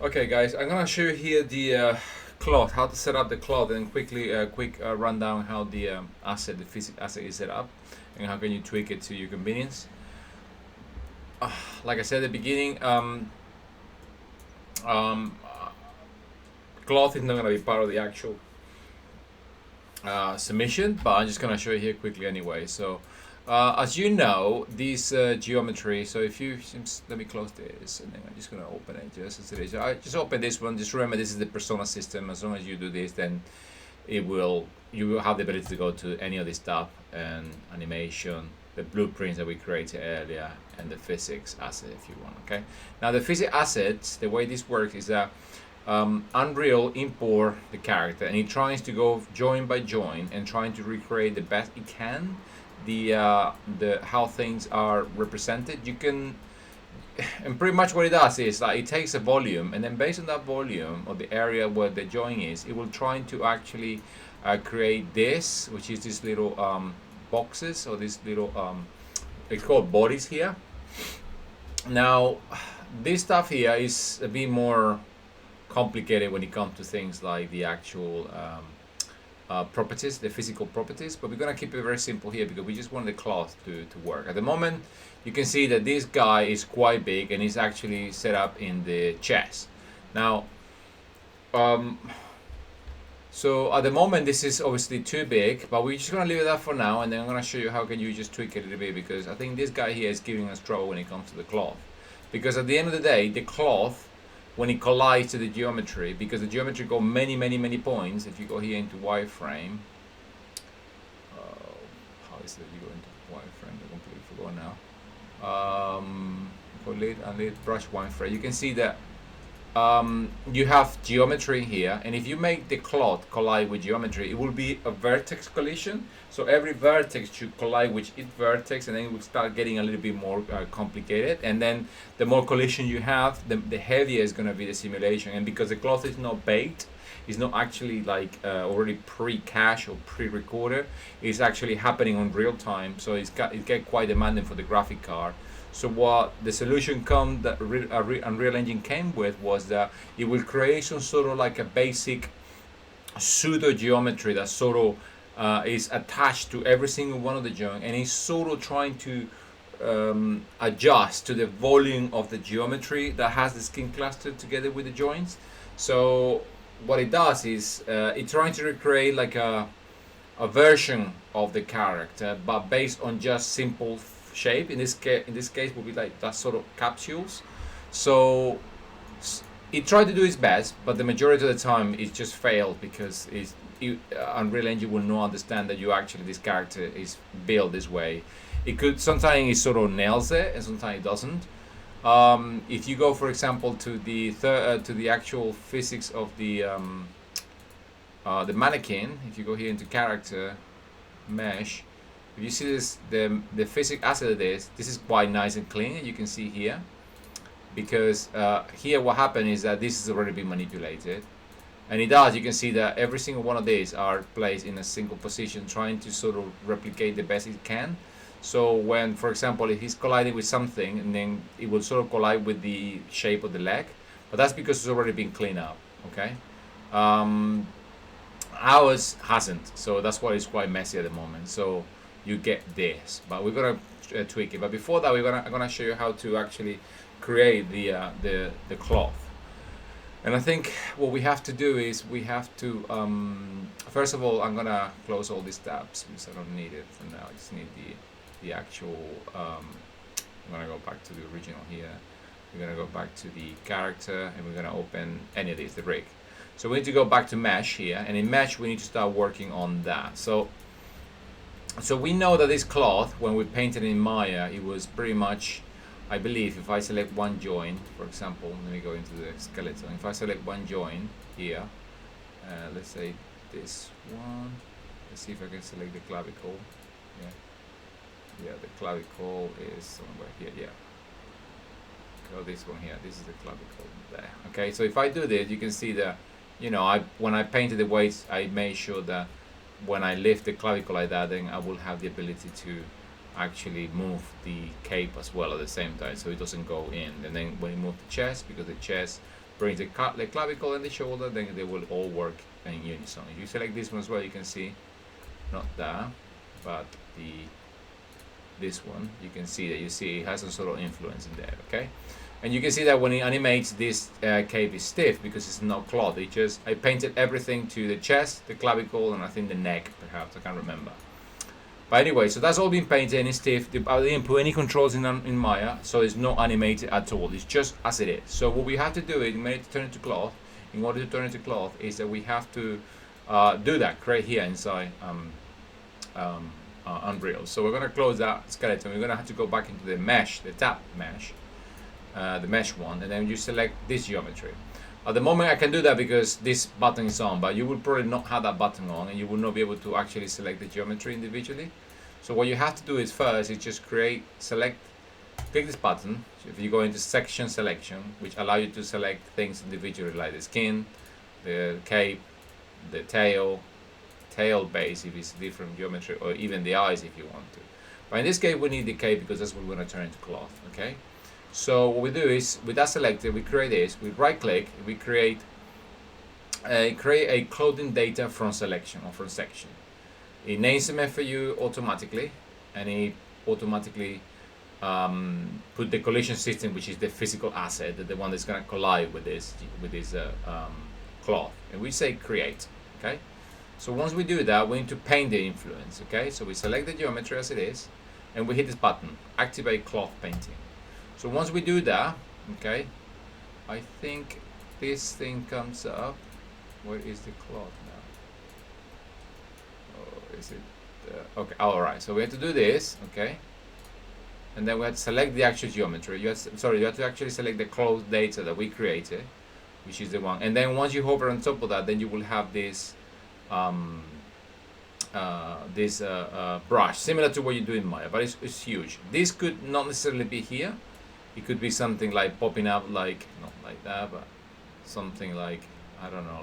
Okay, guys, I'm gonna show you here the cloth, how to set up the cloth, and quickly quick rundown how the asset, the physics asset is set up, and how can you tweak it to your convenience. Like I said at the beginning, um, cloth is not gonna be part of the actual submission, but I'm just gonna show you here quickly anyway. So as you know, this geometry, so if you let me close this, and then I'm just gonna open it just as it is. I just open this one. Just remember, this is the persona system. As long as you do this, then you will have the ability to go to any of this stuff and animation, the blueprints that we created earlier, and the physics asset if you want. Okay, now the physics assets, the way this works is that Unreal import the character, and it tries to go join by join and trying to recreate the best it can the how things are represented. You can, and pretty much what it does is like it takes a volume, and then based on that volume or the area where the join is, it will try to actually create this, which is this little boxes, or this little it's called bodies here. Now this stuff here is a bit more complicated when it comes to things like the actual properties, the physical properties, but we're gonna keep it very simple here because we just want the cloth to work. At the moment, you can see that this guy is quite big and is actually set up in the chest. Now, so at the moment this is obviously too big, but we're just gonna leave it up for now, and then I'm gonna show you how can you just tweak it a little bit, because I think this guy here is giving us trouble when it comes to the cloth. Because at the end of the day, the cloth, when it collides to the geometry, because the geometry go many points. If you go here into wireframe, how is it you go into wireframe? I completely forgot now. Lead brush wireframe. You can see that you have geometry here, and if you make the cloth collide with geometry, it will be a vertex collision. So every vertex should collide with its vertex, and then it will start getting a little bit more complicated. And then the more collision you have, the heavier is going to be the simulation. And because the cloth is not baked, it's not actually like already pre-cached or pre-recorded, it's actually happening on real time. So it get quite demanding for the graphic card. So what the solution that Unreal Engine came with was that it will create some sort of like a basic pseudo geometry that sort of is attached to every single one of the joints, and is sort of trying to adjust to the volume of the geometry that has the skin clustered together with the joints. So what it does is it's trying to recreate like a version of the character, but based on just simple shape. In this case will be like that sort of capsules. So it tried to do its best, but the majority of the time it just failed, because Unreal Engine will not understand that this character is built this way. It could sometimes it sort of nails it, and sometimes it doesn't. If you go, for example, to the actual physics of the mannequin, if you go here into character mesh, if you see this, the physics asset of this is quite nice and clean. You can see here, because here what happened is that this has already been manipulated, and it does. You can see that every single one of these are placed in a single position, trying to sort of replicate the best it can. So when, for example, if he's colliding with something, and then it will sort of collide with the shape of the leg, but that's because it's already been cleaned up. Okay, ours hasn't, so that's why it's quite messy at the moment. So you get this, but we're gonna tweak it. But before that, I'm gonna show you how to actually create the cloth. And I think what we have to do is we have to first of all, I'm gonna close all these tabs because I don't need it for now. I just need the actual. I'm gonna go back to the original here. We're gonna go back to the character, and we're gonna open any of these, the rig. So we need to go back to mesh here, and in mesh we need to start working on that. So we know that this cloth, when we painted in Maya, it was pretty much, I believe, if I select one joint, for example, let me go into the skeleton. If I select one joint here, let's say this one, let's see if I can select the clavicle. Yeah, the clavicle is somewhere here. Yeah, go this one here. This is the clavicle there. Okay, so if I do this, you can see that, when I painted the weights, I made sure that when I lift the clavicle like that, then I will have the ability to actually move the cape as well at the same time, so it doesn't go in. And then when you move the chest, because the chest brings the clavicle and the shoulder, then they will all work in unison. If you select this one as well, you can see, not that, but this one, you can see that it has some sort of influence in there, okay? And you can see that when it animates, this cape is stiff because it's not cloth. I painted everything to the chest, the clavicle, and I think the neck, perhaps, I can't remember. But anyway, so that's all been painted and it's stiff. I didn't put any controls in Maya, so it's not animated at all. It's just as it is. So what we have to do is, to turn it to cloth. In order to turn it to cloth, is that we have to do that right here inside Unreal. So we're going to close that skeleton. We're going to have to go back into the mesh, the tap mesh, the mesh one, and then you select this geometry. At the moment I can do that because this button is on, but you will probably not have that button on and you will not be able to actually select the geometry individually. So what you have to do is first is just click this button. So if you go into section selection, which allow you to select things individually, like the skin, the cape, the tail base if it's different geometry, or even the eyes if you want to. But in this case we need the cape because that's what we're going to turn into cloth, okay? So what we do is, with that selected, we create this, we right click, we create a clothing data from selection or from section. It names them for you automatically, and it automatically put the collision system, which is the physical asset, the one that's going to collide with this cloth, and we say create, okay? So once we do that, we need to paint the influence, okay? So we select the geometry as it is, and we hit this button, activate cloth painting. So once we do that, okay, I think this thing comes up. Where is the cloth now? Oh, is it? Okay, all right. So we have to do this, okay, and then we have to select the actual geometry. You have to actually select the cloth data that we created, which is the one. And then once you hover on top of that, then you will have this brush, similar to what you do in Maya, but it's huge. This could not necessarily be here. It could be something like popping up, like not like that, but something like, I don't know,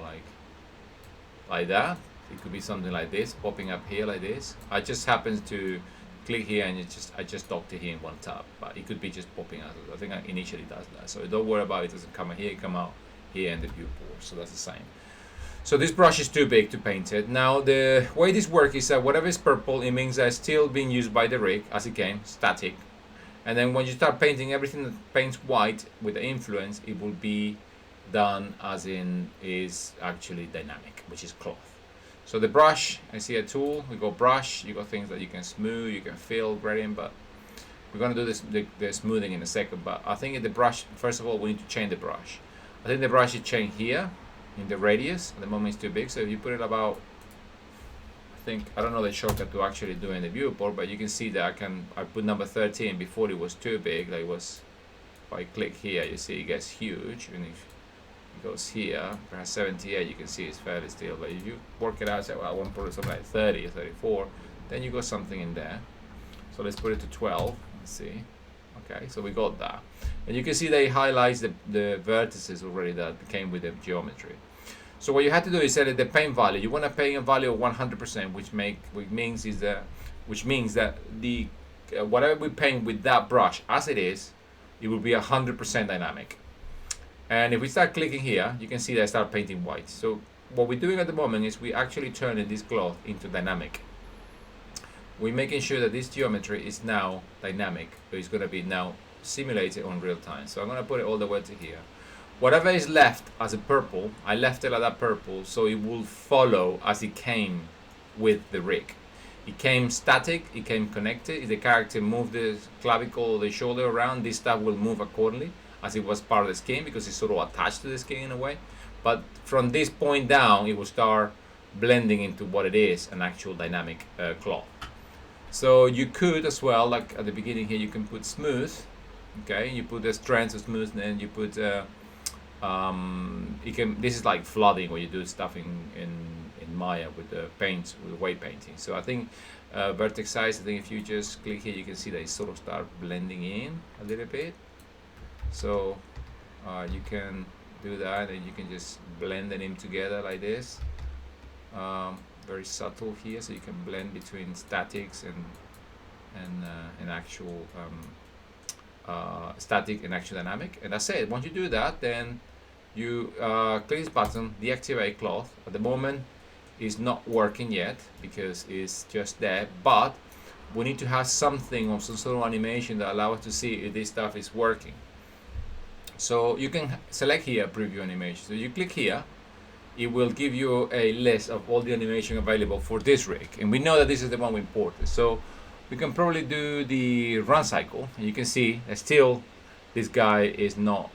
like that. It could be something like this, popping up here like this. I just happen to click here and I just docked it here in one tab, but it could be just popping out. I think it initially does that, so don't worry about it. It doesn't come here, it come out here in the viewport, so that's the same. So this brush is too big to paint it. Now the way this works is that whatever is purple, it means that it's still being used by the rig as it came, static. And then when you start painting, everything that paints white with the influence, it will be done as in is actually dynamic, which is cloth. So the brush, I see a tool, we go brush, you got things that you can smooth, you can fill gradient, but we're gonna do this the smoothing in a second. But I think the brush, first of all, we need to change the brush. I think the brush is changed here in the radius. At the moment it's too big, so if you put it about, I don't know the shortcut to actually do in the viewport, but you can see that I put number 13. Before it was too big, like it was, if I click here, you see it gets huge, and if it goes here, perhaps 78, you can see it's fairly still, but if you work it out, say, well, I want to put it something like 30 or 34, then you got something in there. So let's put it to 12, let's see. Okay, so we got that. And you can see that it highlights the vertices already that came with the geometry. So what you have to do is set the paint value. You want to paint a value of 100%, which means that the whatever we paint with that brush as it is, it will be 100% dynamic. And if we start clicking here, you can see that I start painting white. So what we're doing at the moment is we actually turning this cloth into dynamic. We're making sure that this geometry is now dynamic, so it's going to be now simulated on real time. So I'm going to put it all the way to here. Whatever is left as a purple, I left it like that purple, so it will follow as it came with the rig. It came static, it came connected. If the character moved the clavicle or the shoulder around, this stuff will move accordingly as it was part of the skin, because it's sort of attached to the skin in a way. But from this point down, it will start blending into what it is, an actual dynamic cloth. So you could as well, like at the beginning here, you can put smooth, okay? You put the strength of smooth, and then you put this is like flooding, where you do stuff in Maya with the paint, with the weight painting. So I think vertex size, I think if you just click here, you can see that it sort of start blending in a little bit. So you can do that, and you can just blend them in together like this. Very subtle here, so you can blend between statics and actual static and actual dynamic. And that's it. Once you do that, then You click this button, deactivate cloth. At the moment, it's not working yet because it's just there, but we need to have something or some sort of animation that allows us to see if this stuff is working. So you can select here preview animation. So you click here, it will give you a list of all the animation available for this rig, and we know that this is the one we imported. So we can probably do the run cycle, and you can see that still this guy is not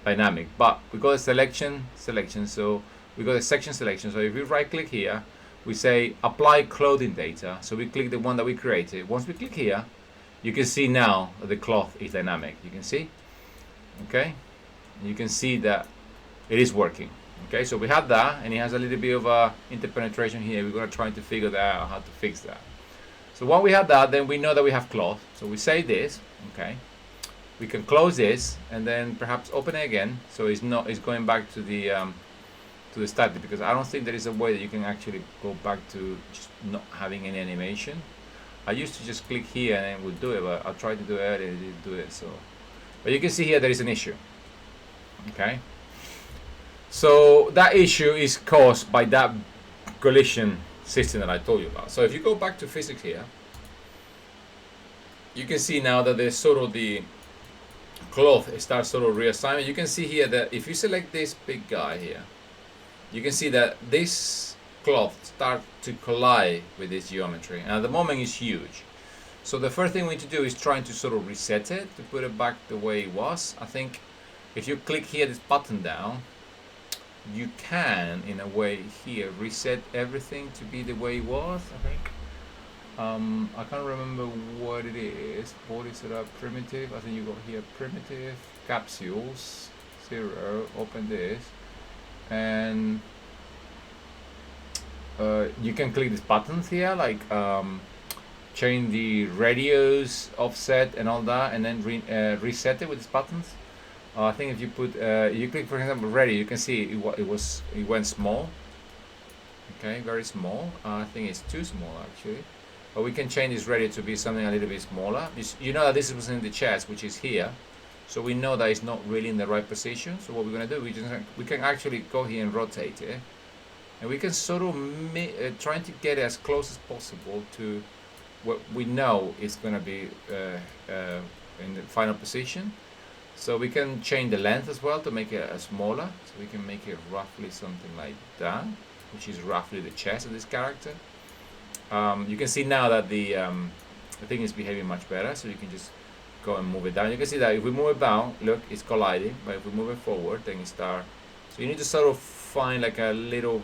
dynamic, but we got a selection. So we got a section selection. So if we right click here, we say apply clothing data. So we click the one that we created. Once we click here, you can see now that the cloth is dynamic. You can see, okay, you can see that it is working. Okay, so we have that, and it has a little bit of interpenetration here. We're gonna try to figure that out, how to fix that. So when we have that, then we know that we have cloth. So we say this, okay. We can close this and then perhaps open it again. So it's going back to the static, because I don't think there is a way that you can actually go back to just not having any animation. I used to just click here and it would do it, but I'll try to do it earlier, it didn't do it. So, but you can see here there is an issue. Okay. So that issue is caused by that collision system that I told you about. So if you go back to physics here, you can see now that there's sort of the cloth starts sort of reassignment. You can see here that if you select this big guy here, you can see that this cloth starts to collide with this geometry, and at the moment it's huge. So the first thing we need to do is trying to sort of reset it to put it back the way it was. I think if you click here this button down, you can in a way here reset everything to be the way it was, I think. I can't remember what it is. Body setup primitive. I think you got here primitive capsules 0. Open this, and you can click these buttons here, like change the radius, offset, and all that, and then reset it with these buttons. I think if you put you click, for example, radio, you can see it went small. Okay, very small. I think it's too small actually. But we can change this radio to be something a little bit smaller. You know that this was in the chest, which is here, so we know that it's not really in the right position. So what we're going to do, we can actually go here and rotate it, and we can sort of trying to get as close as possible to what we know is going to be in the final position. So we can change the length as well to make it smaller. So we can make it roughly something like that, which is roughly the chest of this character. You can see now that the thing is behaving much better, so you can just go and move it down. You can see that if we move it down, look, it's colliding, but if we move it forward, then it starts. So you need to sort of find like a little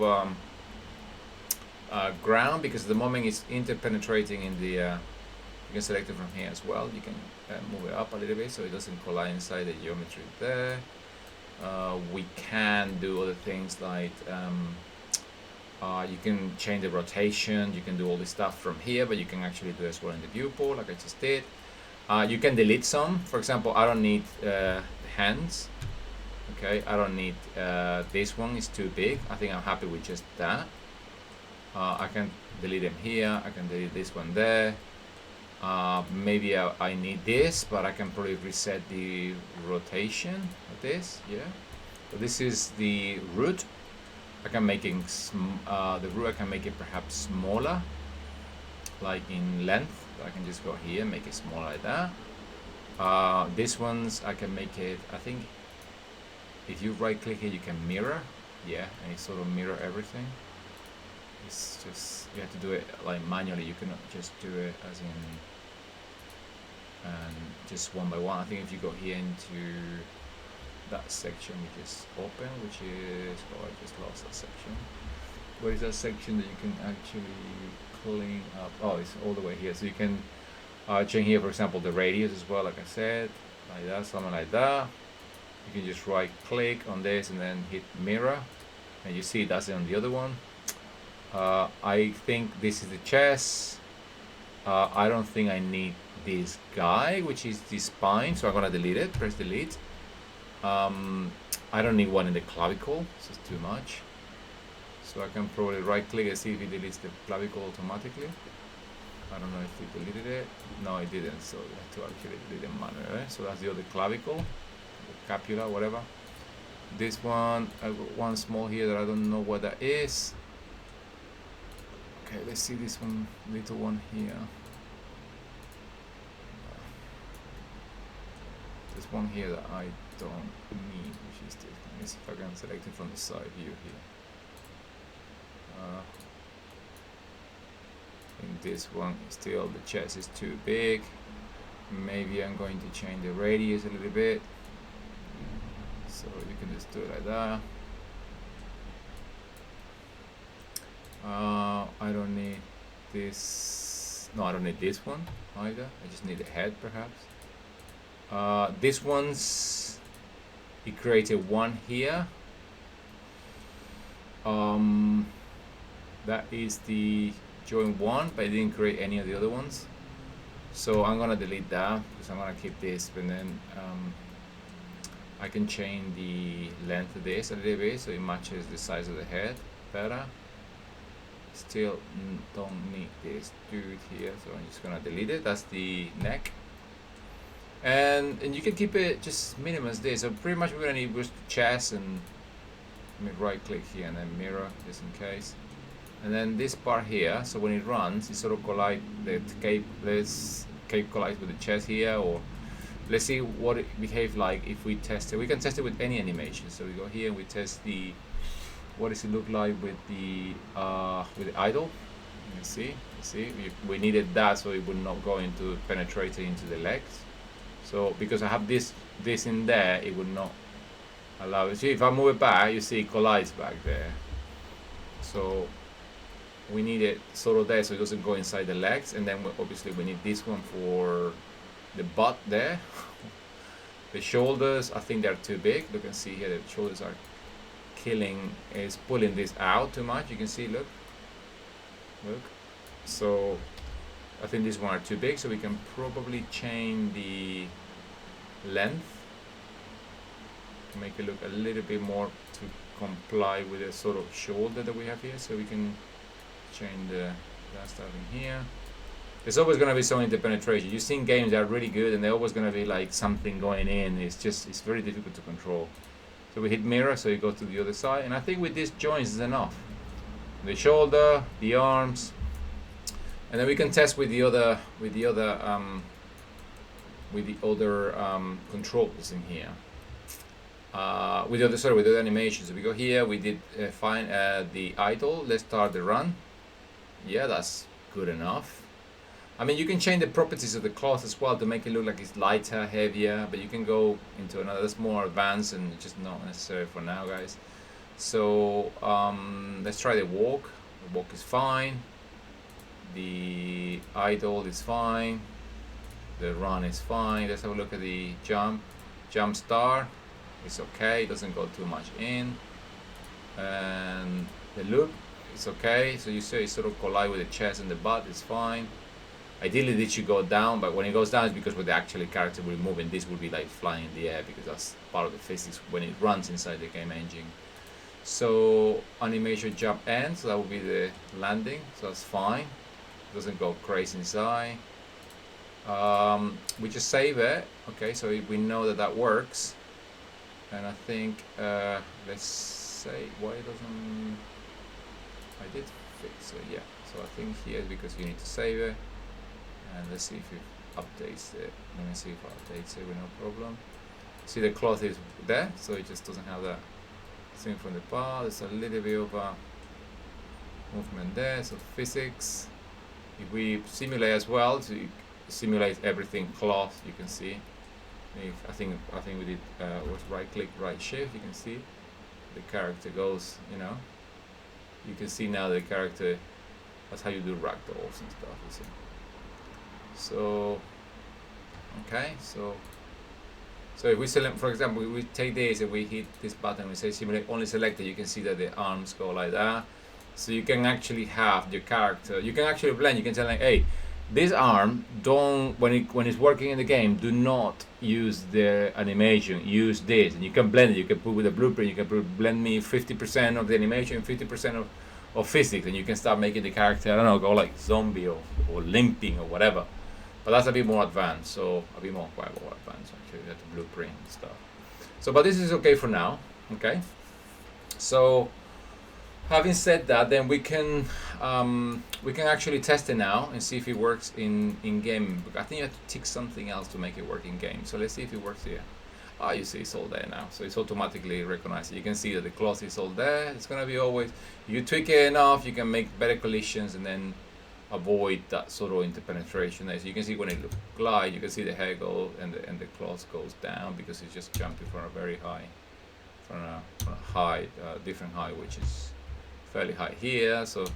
ground, because at the moment it's interpenetrating in the you can select it from here as well. You can move it up a little bit so it doesn't collide inside the geometry there. We can do other things like you can change the rotation, you can do all this stuff from here, but you can actually do as well in the viewport like I just did. You can delete some. For example, I don't need hands. Okay, I don't need this one, is too big. I think I'm happy with just that. I can delete them here, I can delete this one there. Maybe I need this, but I can probably reset the rotation of this. Yeah, so this is the root. I can make it the root. I can make it perhaps smaller, like in length. I can just go here and make it smaller like that. This ones I can make it. I think if you right click it, you can mirror. Yeah, and it sort of mirror everything. It's just you have to do it like manually. You cannot just do it as in and just one by one. I think if you go here into that section we just open, which is, oh, I just lost that section. Where is that section that you can actually clean up? Oh, it's all the way here. So you can change here, for example, the radius as well, like I said, like that, something like that. You can just right click on this and then hit mirror, and you see that's on the other one. I think this is the chest. I don't think I need this guy, which is the spine, so I'm gonna delete it. Press delete. I don't need one in the clavicle, this is too much. So I can probably right click and see if it deletes the clavicle automatically. I don't know if it deleted it. No, it didn't, so you have to actually delete it manually. So that's the other clavicle, the scapula, whatever. This one, I got one small here that I don't know what that is. Okay, let's see this one, little one here. There's one here that I don't need, which is this one. Let's see if I can select it from the side view here. In this one, still the chest is too big. Maybe I'm going to change the radius a little bit. So you can just do it like that. I don't need this. No, I don't need this one either. I just need the head, perhaps. This one's, it created one here. That is the join one, but I didn't create any of the other ones. So I'm gonna delete that because I'm gonna keep this, and then I can change the length of this a little bit so it matches the size of the head better. Still don't need this dude here, so I'm just gonna delete it. That's the neck, and you can keep it just minimum as this. So pretty much we're gonna need just chest, and let me right click here and then mirror just in case. And then this part here, so when it runs, it sort of collide the cape. Let's cape collides with the chest here, or let's see what it behaves like if we test it. We can test it with any animation. So we go here and we test the, what does it look like with the idle. You see, we needed that so it would not go into penetrating into the legs. So because I have this in there, it would not allow it. See, if I move it back, you see it collides back there. So we need it sort of there so it doesn't go inside the legs, and then obviously we need this one for the butt there. The shoulders, I think they're too big. You can see here the shoulders are is pulling this out too much. You can see, look. So I think these one are too big, so we can probably change the length to make it look a little bit more to comply with the sort of shoulder that we have here. So we can change that stuff in here. There's always going to be some interpenetration. You've seen games that are really good and they're always going to be like something going in. It's very difficult to control. So we hit mirror, so you go to the other side, and I think with these joints is enough. The shoulder, the arms, and then we can test with the other controls in here. With the other animations. So we go here. We did find the idle. Let's start the run. Yeah, that's good enough. I mean, you can change the properties of the cloth as well to make it look like it's lighter, heavier, but you can go into another that's more advanced and just not necessary for now, guys. So let's try the walk. The walk is fine. The idle is fine. The run is fine. Let's have a look at the jump. Jump start. It's okay. It doesn't go too much in. And the loop, it's okay. So you see it sort of collide with the chest and the butt. It's fine. Ideally, this should go down, but when it goes down, it's because with the actual character will move, and this will be like flying in the air because that's part of the physics when it runs inside the game engine. So animation jump ends, so that will be the landing, so that's fine. It doesn't go crazy inside. We just save it, okay, so we know that works. And I think, let's say, why it doesn't, I did fix it, yeah. So I think here, because you need to save it. And let's see if it updates it. Let me see if it updates it with no problem. See, the cloth is there, so it just doesn't have that thing from the part. There's a little bit of a movement there, so physics. If we simulate as well, so you simulate everything cloth, you can see. I think we did was right click, right shift. You can see the character goes. You can see now the character. That's how you do ragdolls and stuff. You see. So okay, so if we select, for example, we take this and we hit this button, we say simulate only selected, you can see that the arms go like that. So you can actually have your character, you can actually blend, you can tell like, hey, this arm, don't, when it's working in the game, do not use the animation, use this, and you can blend it. You can put with a blueprint, you can blend me 50% of the animation, 50% of physics, and you can start making the character, I don't know, go like zombie or limping or whatever. But that's a bit more advanced, so a bit more advanced actually, you have to blueprint and stuff. So, but this is okay for now. Okay, so having said that, then we can actually test it now and see if it works in game. I think you have to tick something else to make it work in game. So let's see if it works here. Ah, you see it's all there now, so it's automatically recognized. You can see that the cloth is all there. It's gonna be always, you tweak it enough, you can make better collisions and then avoid that sort of interpenetration. As you can see when it glide, you can see the hair go and the cloth goes down because it's just jumping from a very high, from a high, different height, which is fairly high here. So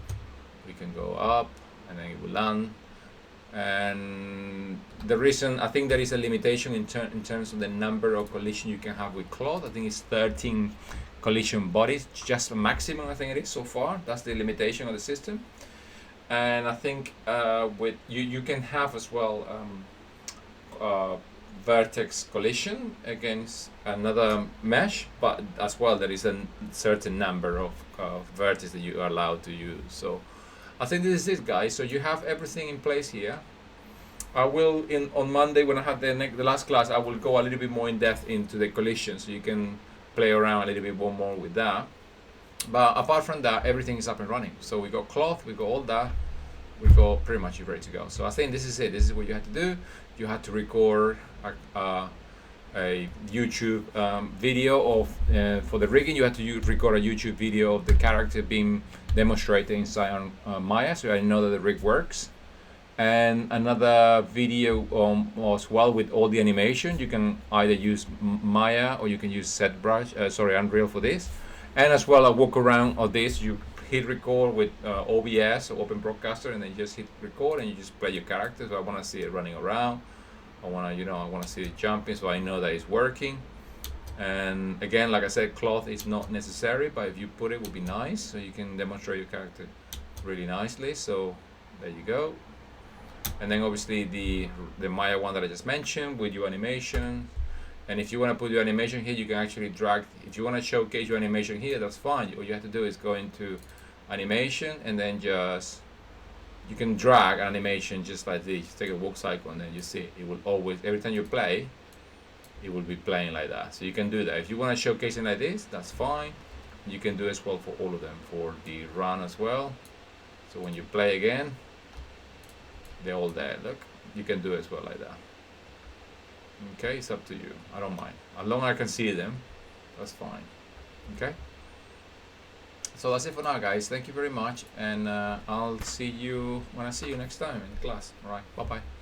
we can go up and then it will land. And the reason, I think there is a limitation in terms of the number of collision you can have with cloth. I think it's 13 collision bodies, just a maximum I think it is so far. That's the limitation of the system. And I think with you can have as well vertex collision against another mesh, but as well there is a certain number of vertices that you are allowed to use. So I think this is it, guys. So you have everything in place here. I will on Monday when I have the last class, I will go a little bit more in depth into the collision, so you can play around a little bit more with that. But apart from that, everything is up and running. So we got cloth, we got all that, we got pretty much ready to go. So I think this is it. This is what you had to do. You had to record a YouTube video of for the rigging. You had to record a YouTube video of the character being demonstrated inside on Maya, so I know that the rig works. And another video as well with all the animation. You can either use Maya or you can use Unreal for this. And as well, a walk around of this, you hit record with OBS or Open Broadcaster, and then you just hit record and you just play your character. So I want to see it running around. I want to see it jumping, so I know that it's working. And again, like I said, cloth is not necessary, but if you put it, would be nice, so you can demonstrate your character really nicely. So there you go. And then obviously the Maya one that I just mentioned with your animation. And if you want to put your animation here, you can actually drag. If you want to showcase your animation here, that's fine. All you have to do is go into animation and then just, you can drag animation just like this. Just take a walk cycle and then you see it will always, every time you play, it will be playing like that. So you can do that. If you want to showcase it like this, that's fine. You can do as well for all of them, for the run as well. So when you play again, they're all there. Look, you can do it as well like that. Okay, it's up to you. I don't mind. As long as I can see them, that's fine. Okay. So that's it for now, guys. Thank you very much, and I'll see you when I see you next time in class. All right. Bye bye.